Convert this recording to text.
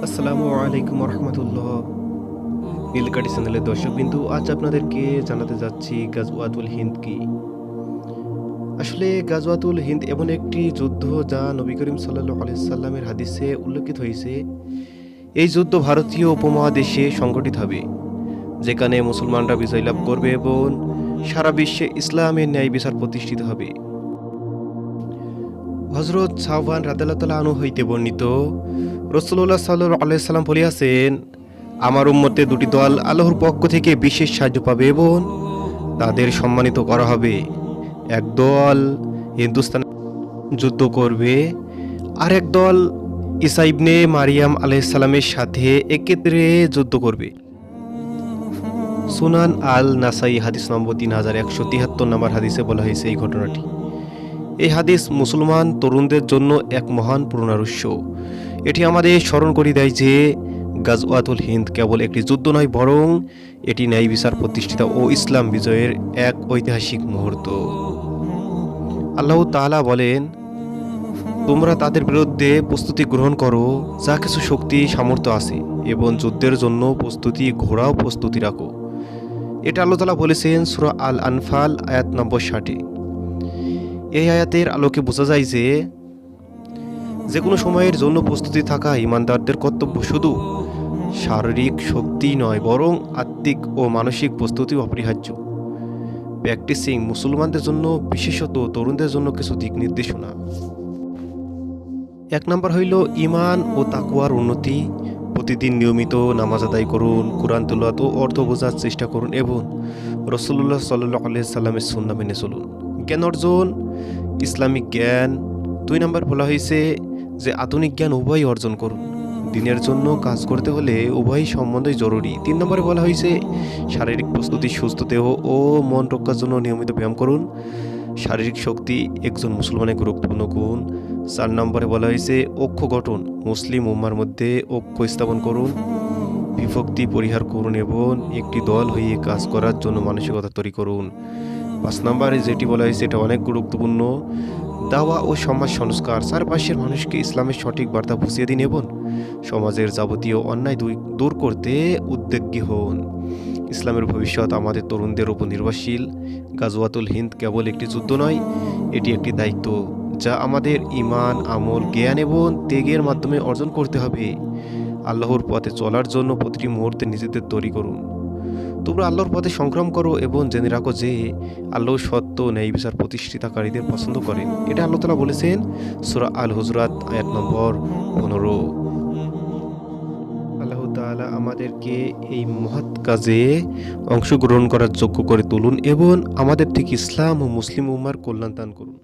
আসসালামু আলাইকুম রহমতুল্লাহ। নীলকাঠি চ্যানেলের দর্শকবিন্দু, আজ আপনাদেরকে জানাতে যাচ্ছি গাজওয়াতুল হিন্দ কি। আসলে গাজওয়াতুল হিন্দ এমন একটি যুদ্ধ যা নবী করিম সাল্লাল্লাহু আলাইহি সাল্লামের হাদিসে উল্লেখিত হয়েছে। এই যুদ্ধ ভারতীয় উপমহাদেশে সংঘটিত হবে, যেখানে মুসলমানরা বিজয় লাভ করবে এবং সারা বিশ্বে ইসলামের ন্যায় বিচার প্রতিষ্ঠিত হবে। হযরত সাওবান রাদিয়াল্লাহু তাআলা আনহু হইতে বর্ণিত, রাসূলুল্লাহ সাল্লাল্লাহু আলাইহি সাল্লাম বলিয়াছেন, আমার উম্মতে দুটি দল আল্লাহর পক্ষ থেকে বিশেষ সাহায্য পাবে এবং তাদের সম্মানিত করা হবে। এক দল হিন্দুস্তানে যুদ্ধ করবে, আর এক দল ঈসা ইবনে মারিয়াম আলাইহিস সালামের সাথে একত্রে যুদ্ধ করবে। সুনান আল নাসাই হাদিস নম্বর 3173 নম্বর হাদিসে বলা হয়েছে এই ঘটনাটি। এই হাদিস মুসলমান তরুণদের জন্য এক মহান প্রেরণার এটি আমাদের স্মরণ করে দেয় যে গাজওয়াতুল হিন্দ কেবল একটি যুদ্ধ নয়, বরং এটি ন্যায় বিচার প্রতিষ্ঠিত ও ইসলাম বিজয়ের এক ঐতিহাসিক মুহূর্ত। আল্লাহ তাআলা বলেন, তোমরা তাদের বিরুদ্ধে প্রস্তুতি গ্রহণ করো যা কিছু শক্তি সামর্থ্য আছে, এবং যুদ্ধের জন্য প্রস্তুতি ঘোড়াও প্রস্তুতি রাখো। এটা আল্লাহ তাআলা বলেছেন সূরা আল আনফাল আয়াত নম্বর 60। এই আয়াতের আলোকে বোঝা যায় যে কোনো সময়ের জন্য প্রস্তুতি থাকা ইমানদারদের কর্তব্য। শুধু শারীরিক শক্তি নয়, বরং আত্মিক ও মানসিক প্রস্তুতিও অপরিহার্য। প্র্যাকটিসিং মুসলমানদের জন্য, বিশেষত তরুণদের জন্য কিছু দিক নির্দেশনা। 1 নম্বর হইল ঈমান ও তাকওয়ার উন্নতি। প্রতিদিন নিয়মিত নামাজ আদায় করুন, কুরআন তিলাওয়াত ও অর্থ বোঝার চেষ্টা করুন এবং রাসূলুল্লাহ সাল্লাল্লাহু আলাইহি সাল্লামের সুন্নাহ মেনে চলুন। জ্ঞান অর্জন, ইসলামিক জ্ঞান। 2 নম্বর বলা হয়েছে যে আধুনিক জ্ঞান উভয়ই অর্জন করুন। দিনের জন্য কাজ করতে হলে উভয় সম্বন্ধই জরুরি। 3 নম্বরে বলা হয়েছে শারীরিক প্রস্তুতি, সুস্থ দেহ ও মন রক্ষার জন্য নিয়মিত ব্যায়াম করুন। শারীরিক শক্তি একজন মুসলমানের গুরুত্বপূর্ণ গুণ। 4 নম্বরে বলা হয়েছে ঐক্য গঠন। মুসলিম উম্মার মধ্যে ঐক্য স্থাপন করুন, বিভক্তি পরিহার করুন এবং একটি দল হয়ে কাজ করার জন্য মানসিকতা তৈরি করুন। 5 নম্বরে যেটি বলা হয়েছে এটা অনেক গুরুত্বপূর্ণ, দাওয়া ও সমাজ সংস্কার। চারপাশের মানুষকে ইসলামের সঠিক বার্তা বুঝিয়ে দিন এবং সমাজের যাবতীয় অন্যায় দূর করতে উদ্যোগী হন। ইসলামের ভবিষ্যৎ আমাদের তরুণদের উপর নির্ভরশীল। গাজওয়াতুল হিন্দ কেবল একটি যুদ্ধ নয়, এটি একটি দায়িত্ব যা আমাদের ঈমান, আমল, জ্ঞান এবং ত্যাগের মাধ্যমে অর্জন করতে হবে। আল্লাহর পথে চলার জন্য প্রতিটি মুহূর্তে নিজেদের তৈরি করুন। তোমরা আল্লাহর পথে সংগ্রাম করো এবং জেনে রাখো যে আল্লাহ সত্য ন্যায় বিচার প্রতিষ্ঠিতকারীদের পছন্দ করেন। এটা আল্লাহ তাআলা বলেছেন সূরা আল হুজুরাত আয়াত নম্বর 15। আল্লাহ তাআলা আমাদেরকে এই মহৎ কাজে অংশগ্রহণ করার যোগ্য করে তুলুন এবং আমাদের থেকে ইসলাম ও মুসলিম উম্মার কল্যাণ দান করুন।